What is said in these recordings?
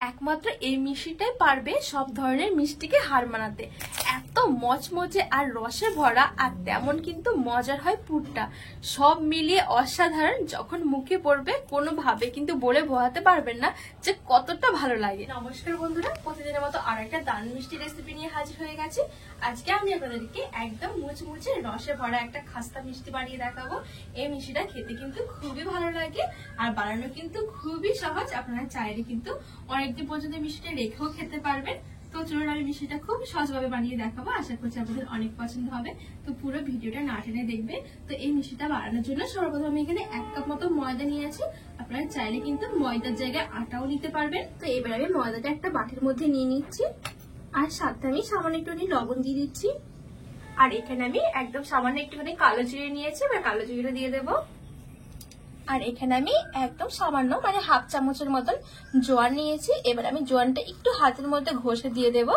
একমাত্র এই মিষ্টিটাই পারবে সব ধরনের মিষ্টিকে হার মানাতে। এত মচমচে আর রসে ভরা, আর তেমন কিন্তু মজার হয় পুরটা। সব মিলিয়ে অসাধারণ। যখন মুখে পড়বে কোনোভাবে কিন্তু বলে বোঝাতে পারবেন না যে কতটা ভালো লাগে। নমস্কার বন্ধুরা, প্রতিদিনের মতো আর একটা দারুণ মিষ্টি রেসিপি নিয়ে হাজির হয়ে গেছি। আজকে আমি আপনাদেরকে একদম মুচমুচে রসে ভরা একটা খাস্তা মিষ্টি বানিয়ে দেখাবো। এই মিষ্টিটা খেতে কিন্তু খুবই ভালো লাগে আর বানানো কিন্তু খুবই সহজ। আপনারা চাইলে কিন্তু অনেকদিন পর্যন্ত মিষ্টিটা রেখেও খেতে পারবেন। তো চলুন আমি মিষ্টিটা খুব সহজভাবে বানিয়ে দেখাবো, আশা করছি আপনাদের অনেক পছন্দ হবে। তো পুরো ভিডিওটা না টেনে দেখবে। তো এই মিষ্টিটা বানানোর জন্য সর্বপ্রথম আমি এখানে 1 কাপ মতো ময়দা নিয়েছি। আপনারা চাইলে কিন্তু ময়দার জায়গায় আটাও নিতে পারবেন। তো এবার আমি ময়দাটা একটা বাটির মধ্যে নিয়ে নিচ্ছি, আর সাথে আমি সামান্য একটুখানি লবণ দিয়ে দিচ্ছি। আর এখানে আমি একদম সামান্য একটুখানি কালো জিরে নিয়েছি, এবার কালো জিরে দিয়ে দেবো। আর এখানে আমি একদম সামান্য মানে হাফ চামচের মতন জোয়ান নিয়েছি। এবার আমি জোয়ানটা একটু হাতের মধ্যে ঘষে দিয়ে দেব।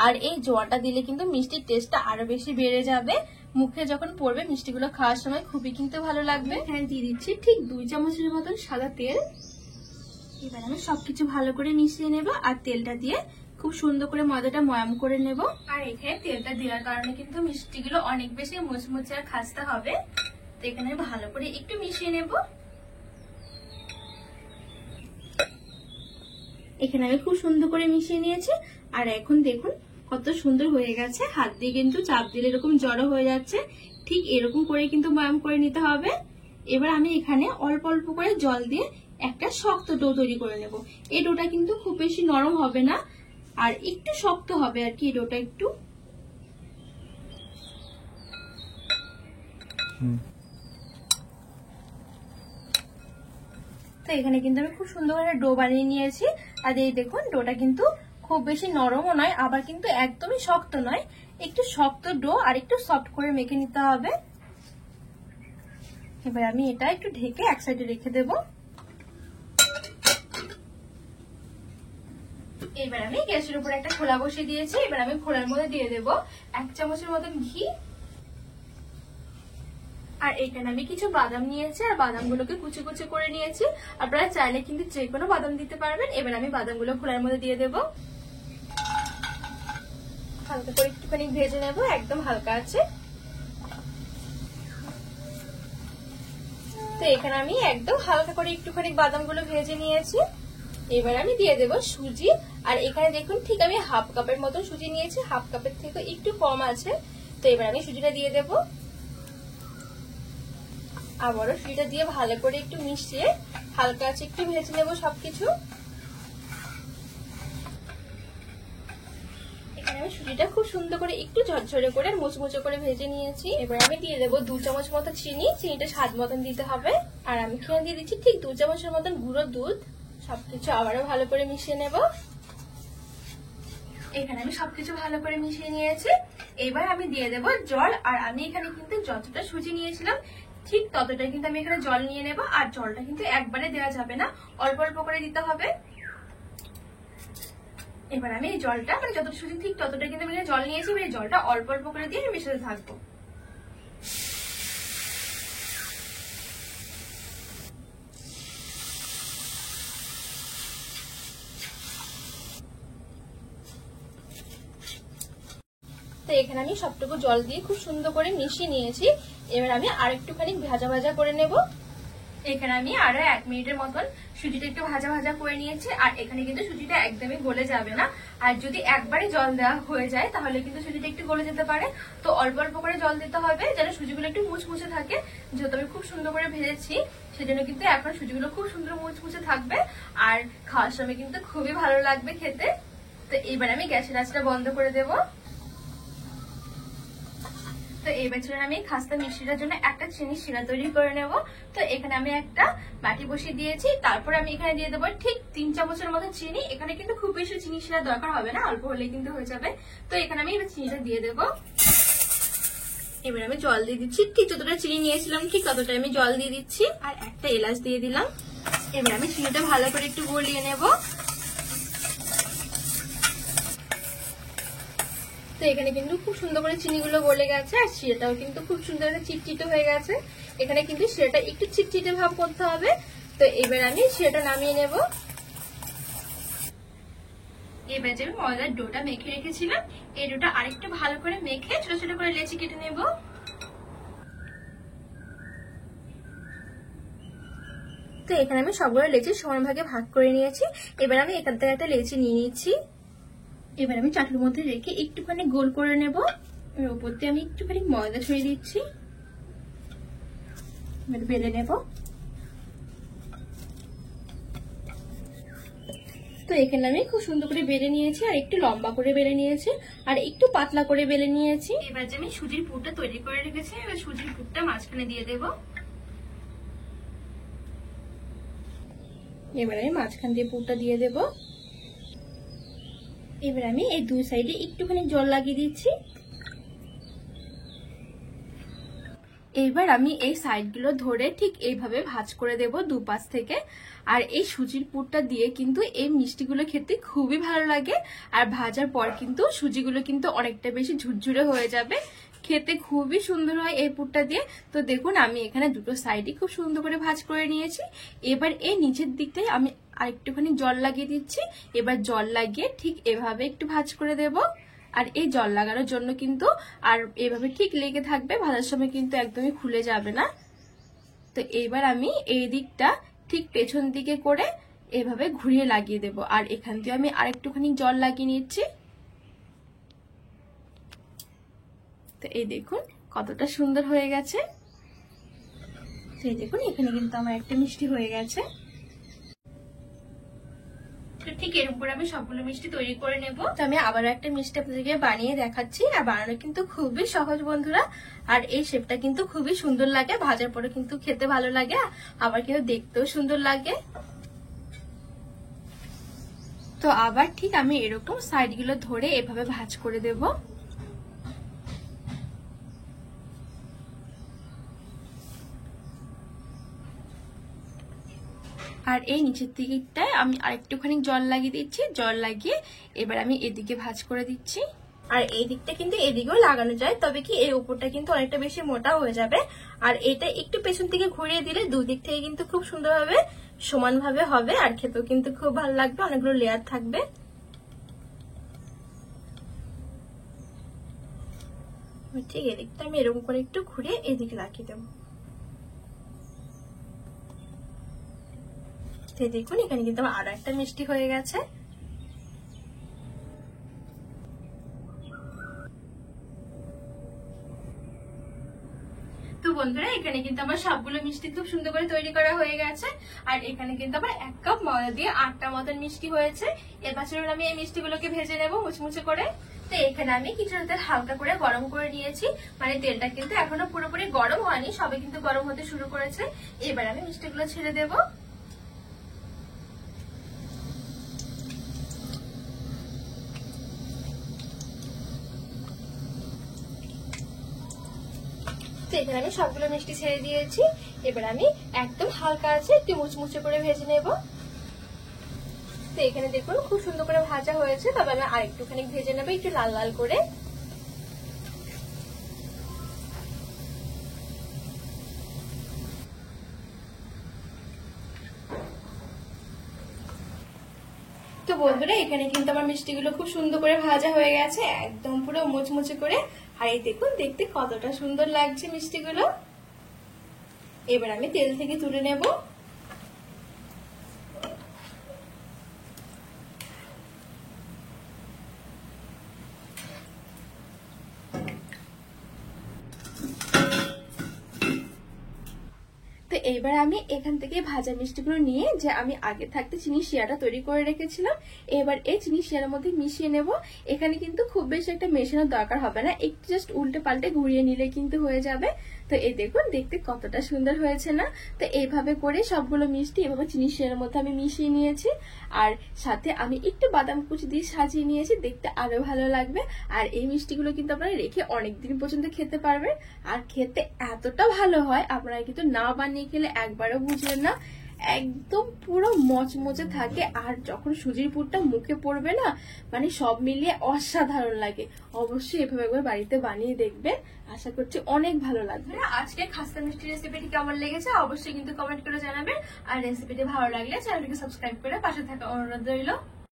আর এই জোয়ানটা দিলে কিন্তু মিষ্টির টেস্টটা আরো বেশি বেড়ে যাবে। মুখে যখন পড়বে মিষ্টিগুলো খাওয়ার সময় খুবই কিন্তু ভালো লাগবে। এখানে দিয়ে দিচ্ছি ঠিক 2 চামচের মতন সাদা তেল। এবার আমি সবকিছু ভালো করে মিশিয়ে নেব, আর তেলটা দিয়ে খুব সুন্দর করে ময়দাটা ময়াম করে নেব। আর এখানে তেলটা দেওয়ার কারণে কিন্তু মিষ্টিগুলো অনেক বেশি মুচমুচে আর খাস্তা হবে। তো এখানে ভালো করে একটু মিশিয়ে নেব। এখানে আমি খুব সুন্দর করে মিশিয়ে নিয়েছি। আর এখন দেখুন কত সুন্দর হয়ে গেছে। হাত দিয়ে কিন্তু চাপ দিলে এরকম জড়ো হয়ে যাচ্ছে। ঠিক এরকম করে কিন্তু ময়াম করে নিতে হবে। এবার আমি এখানে অল্প অল্প করে জল দিয়ে একটা শক্ত ডো তৈরি করে নেব। এই ডোটা কিন্তু খুব বেশি নরম হবে না, আর একটু শক্ত হবে আর কি। এই ডোটা একটু তো এখানে কিন্তু আমি খুব সুন্দর করে ডো বানিয়ে নিয়েছি। আর এই দেখুন ডোটা কিন্তু খুব বেশি নরমও নয়, আবার কিন্তু একদমই শক্ত নয়। একটু শক্ত ডো আর একটু সফট করে মেখে নিতে হবে। এবার আমি এটা একটু ঢেকে এক সাইডে রেখে দেব। এবার আমি গ্যাসের উপর একটা খোলা বসিয়ে দিয়েছি। এবার আমি খোলার মধ্যে দিয়ে দেব 1 চামচের মতন ঘি। আর এখানে আমি কিছু বাদাম নিয়েছি, আর বাদামগুলোকে কুচি কুচি করে নিয়েছি। আপনারা চাইলে কিন্তু যে কোনো বাদাম দিতে পারবেন। এবার আমি বাদামগুলো খোলার মধ্যে দিয়ে দেব। হালকা করে একটুখানি ভেজে নেব, একদম হালকা আছে। তো এখানে আমি একদম হালকা করে একটুখানি বাদামগুলো ভেজে নিয়েছি। এবার আমি দিয়ে দেব সুজি। আর এখানে দেখুন ঠিক আমি হাফ কাপের মতন সুজি নিয়েছি, হাফ কাপের থেকে একটু কম আছে। তো এবার আমি সুজিটা দিয়ে দেব। আবারও সুজিটা দিয়ে ভালো করে একটু মিশিয়ে হালকা আছে একটু ভেজে নেব সবকিছু। এখানে আমি সুজিটা খুব সুন্দর করে একটু ঝরঝরে করে মুচমুচে করে ভেজে নিয়েছি। এবার আমি দিয়ে দেবো 2 চামচ মতো চিনি। চিনিটা স্বাদ মতন দিতে হবে। আর আমি এখানে দিয়ে দিচ্ছি ঠিক 2 চামচের মতন গুঁড়ো দুধ। সবকিছু আবারও ভালো করে মিশিয়ে নেব। এখানে আমি সবকিছু ভালো করে মিশিয়ে নিয়েছি। এবার আমি দিয়ে দেব জল। আর আমি এখানে কিন্তু যতটা সুজি নিয়েছিলাম ঠিক ততটাই কিন্তু আমি এখানে জল নিয়ে নেব। আর জলটা কিন্তু একবারে দেওয়া যাবে না, অল্প অল্প করে দিতে হবে। এবার আমি এই জলটা মানে যতটা সুজি ঠিক ততটা কিন্তু আমি জল নিয়েছি। এই জলটা অল্প অল্প করে দিয়ে মেশাতে থাকবো। তো এখানে আমি সবটুকু জল দিয়ে খুব সুন্দর করে মিশিয়ে নিয়েছি। এবার আমি আরেকটুখানি ভাজা ভাজা করে নেব। এখানে আমি আরো 1 মিনিটের মতন সুজিটা একটু ভাজা ভাজা করে নিয়েছি। আর এখানে কিন্তু সুজিটা একদমই গলে যাবে না। আর যদি একবারে জল দেওয়া হয়ে যায় তাহলে কিন্তু সুজিটা একটু গলে যেতে পারে। তো অল্প অল্প করে জল দিতে হবে যেন সুজিগুলো একটু মুচমুচে থাকে। যেহেতু আমি খুব সুন্দর করে ভেজেছি সেজন্য কিন্তু এখন সুজিগুলো খুব সুন্দর মুচমুচে থাকবে। আর খাওয়ার সময় কিন্তু খুবই ভালো লাগবে খেতে। তো এবার আমি গ্যাসের আঁচটা বন্ধ করে দেবো। তো এই বছর আমি খাস্তা মিষ্টিটার জন্য একটা চিনি শিরা তৈরি করে নেব। তো এখানে আমি একটা বাটি বসিয়ে দিয়েছি। তারপর আমি এখানে দিয়ে দেবো ঠিক 3 চামচের মতো চিনি। এখানে কিন্তু খুব বেশি চিনি শিরা দরকার হবে না, অল্প হলে কিন্তু হয়ে যাবে। তো এখানে আমি চিনিটা দিয়ে দেবো। এবার আমি জল দিয়ে দিচ্ছি। ঠিক যতটা চিনি নিয়েছিলাম ঠিক ততটা আমি জল দিয়ে দিচ্ছি। আর একটা এলাচ দিয়ে দিলাম। এবার আমি চিনিটা ভালো করে একটু গলিয়ে নেব। তো এখানে কিন্তু খুব সুন্দর করে চিনিগুলো গলে গেছে। আর শিরাটাও কিন্তু খুব সুন্দর করে চিটচিটে হয়ে গেছে। এখানে কিন্তু শিরাটা একটু চিটচিটে ভাব করতে হবে। তো এবার আমি শিরাটা নামিয়ে নেব। এবার যে ময়দার ডোটা মেখে রেখেছিলাম, এই ডোটা আরেকটু ভালো করে মেখে ছোট ছোট করে লেচি কেটে নেব। তো এখানে আমি সবগুলো লেচি সমান ভাগে ভাগ করে নিয়েছি। এবার আমি এখান থেকে একটা লেচি নিয়ে নিচ্ছি। এবার আমি চাটুর মধ্যে রেখে একটুখানি গোল করে নেব। এর উপর দিয়ে আমি একটুখানি ময়দা ছড়িয়ে দিচ্ছি, এবার বেলে নেব। তো এখানে আমি খুব সুন্দর করে বেলে নিয়েছি, আর একটু লম্বা করে বেলে নিয়েছি, আর একটু পাতলা করে বেলে নিয়েছি। এবার যে আমি সুজির পুরটা তৈরি করে রেখেছি, এবার সুজির পুরটা মাঝখানে দিয়ে দেব। এবার আমি মাঝখান দিয়ে পুরটা দিয়ে দেব। এবার আমি এই দুই সাইডে একটুখানি জল লাগিয়ে দিচ্ছি। এবার আমি এই সাইডগুলো ধরে ঠিক এইভাবে ভাঁজ করে দেব দুপাশ থেকে। আর এই সুজির পুরটা দিয়ে কিন্তু এই মিষ্টিগুলো খেতে খুবই ভালো লাগে, আর ভাজার পর কিন্তু সুজিগুলো কিন্তু অনেকটা বেশি ঝুরঝুরে হয়ে যাবে, খেতে খুবই সুন্দর হয় এই পুরটা দিয়ে। তো দেখুন আমি এখানে দুটো সাইডে খুব সুন্দর করে ভাঁজ করে নিয়েছি। এবার এই নিচের দিকটাই আমি আরেকটুখানি জল লাগিয়ে দিচ্ছি। এবার জল লাগিয়ে ঠিক এভাবে একটু ভাঁজ করে দেব। আর এই জল লাগানোর জন্য কিন্তু আর এভাবে ঠিক লেগে থাকবে, ভাজার সময় কিন্তু একদমই খুলে যাবে না। তো এইবার আমি এই দিকটা ঠিক পেছন দিকে করে এভাবে ঘুরিয়ে লাগিয়ে দেব। আর এখান থেকে আমি আরেকটুখানি জল লাগিয়ে নিচ্ছি। তো এই দেখুন কতটা সুন্দর হয়ে গেছে। এই দেখুন এখানে কিন্তু আমার একটা মিষ্টি হয়ে গেছে। ঠিক এর উপর আমি সবগুলো মিষ্টি তৈরি করে নেব। তো আমি আবার একটা মিষ্টি আপনাদেরকে বানিয়ে দেখাচ্ছি, আর বানানো কিন্তু খুবই সহজ বন্ধুরা। আর এই শেপটা কিন্তু খুবই সুন্দর লাগে, ভাজার পরে কিন্তু খেতে ভালো লাগে, আবার কিন্তু দেখতেও সুন্দর লাগে। তো আবার ঠিক আমি এরকম সাইড গুলো ধরে এভাবে ভাঁজ করে দেব। আর এই নিচের দিকটায় আমি আরেকটুখানি জল লাগিয়ে দিচ্ছি। জল লাগিয়ে এবার আমি এদিকে ভাঁজ করে দিচ্ছি। আর এই দিকটা কিন্তু এদিকেও লাগানো যায়, তবে কি এই উপরটা কিন্তু অনেকটা বেশি মোটা হয়ে যাবে। আর এটা একটু পেছন থেকে ঘুরিয়ে দিলে দুদিক থেকে কিন্তু খুব সুন্দরভাবে সমানভাবে হবে, আর খেতেও কিন্তু খুব ভালো লাগবে, অনেকগুলো লেয়ার থাকবে। ঠিক এদিকটা আমি এরকম করে একটু ঘুরিয়ে এদিকে লাগিয়ে দেবো। দেখুন এখানে কিন্তু আমার আরো একটা মিষ্টি হয়ে গেছে। তো বন্ধুরা এখানে কিন্তু আমার সবগুলো মিষ্টি খুব সুন্দর করে তৈরি করা হয়ে গেছে। আর এখানে কিন্তু আমার 1 কাপ ময়দা দিয়ে 8টা মতন মিষ্টি হয়েছে। এবার চলুন আমি এই মিষ্টিগুলোকে ভেজে নেবো মুচমুচে করে। তো এখানে আমি কিছুটা তেল হালকা করে গরম করে নিয়েছি, মানে তেলটা কিন্তু এখনো পুরোপুরি গরম হয়নি, সবে কিন্তু গরম হতে শুরু করেছে। এবার আমি মিষ্টিগুলো ছেড়ে দেবো। তো এখানে আমি সবগুলো মিষ্টি ছেড়ে দিয়েছি। এবার আমি একদম হালকা আছে একটু মুচমুচে করে ভেজে নেব। তো এখানে দেখুন খুব সুন্দর করে ভাজা হয়েছে, তবে আমি আরেকটুখানি ভেজে নেবো একটু লাল লাল করে। তো বন্ধুরা এখানে কিন্তু আমার মিষ্টিগুলো খুব সুন্দর করে ভাজা হয়ে গেছে, একদম পুরো মুচমুচে করে। আর এই দেখুন দেখতে কতটা সুন্দর লাগছে মিষ্টিগুলো। এবার আমি তেল থেকে তুলে নেব। তো এইবার আমি এখান থেকে ভাজা মিষ্টিগুলো নিয়ে যে আমি আগে থাকতে চিনি শিরাটা তৈরি করে রেখেছিলাম, এবার এই চিনি শিরার মধ্যে মিশিয়ে নেব। এখানে কিন্তু খুব বেশি একটা মেশানোর দরকার হবে না, একটু জাস্ট উল্টে পাল্টে ঘুরিয়ে নিলে কিন্তু হয়ে যাবে। তো এই দেখুন দেখতে কতটা সুন্দর হয়েছে না। তো এইভাবে করে সবগুলো মিষ্টি এভাবে চিনি শিরার মধ্যে আমি মিশিয়ে নিয়েছি, আর সাথে আমি একটু বাদাম কুচি দিয়ে সাজিয়ে নিয়েছি, দেখতে আরো ভালো লাগবে। আর এই মিষ্টিগুলো কিন্তু আপনারা রেখে অনেকদিন পর্যন্ত খেতে পারবেন, আর খেতে এতটা ভালো হয় আপনারা কিন্তু না বানিয়ে খেলে একবারও বুঝবেন না। একদম পুরো মচমচে থাকে, আর যখন সুজির পুরটা মুখে পড়বে না, মানে সব মিলিয়ে অসাধারণ লাগে। অবশ্যই এভাবে একবার বাড়িতে বানিয়ে দেখবেন, আশা করছি অনেক ভালো লাগবে। আজকে খাস্তা মিষ্টি রেসিপিটি কেমন লেগেছে অবশ্যই কিন্তু কমেন্ট করে জানাবেন, আর রেসিপিটি ভালো লাগলে চ্যানেলটিকে সাবস্ক্রাইব করে পাশে থাকা অনুরোধ রইল।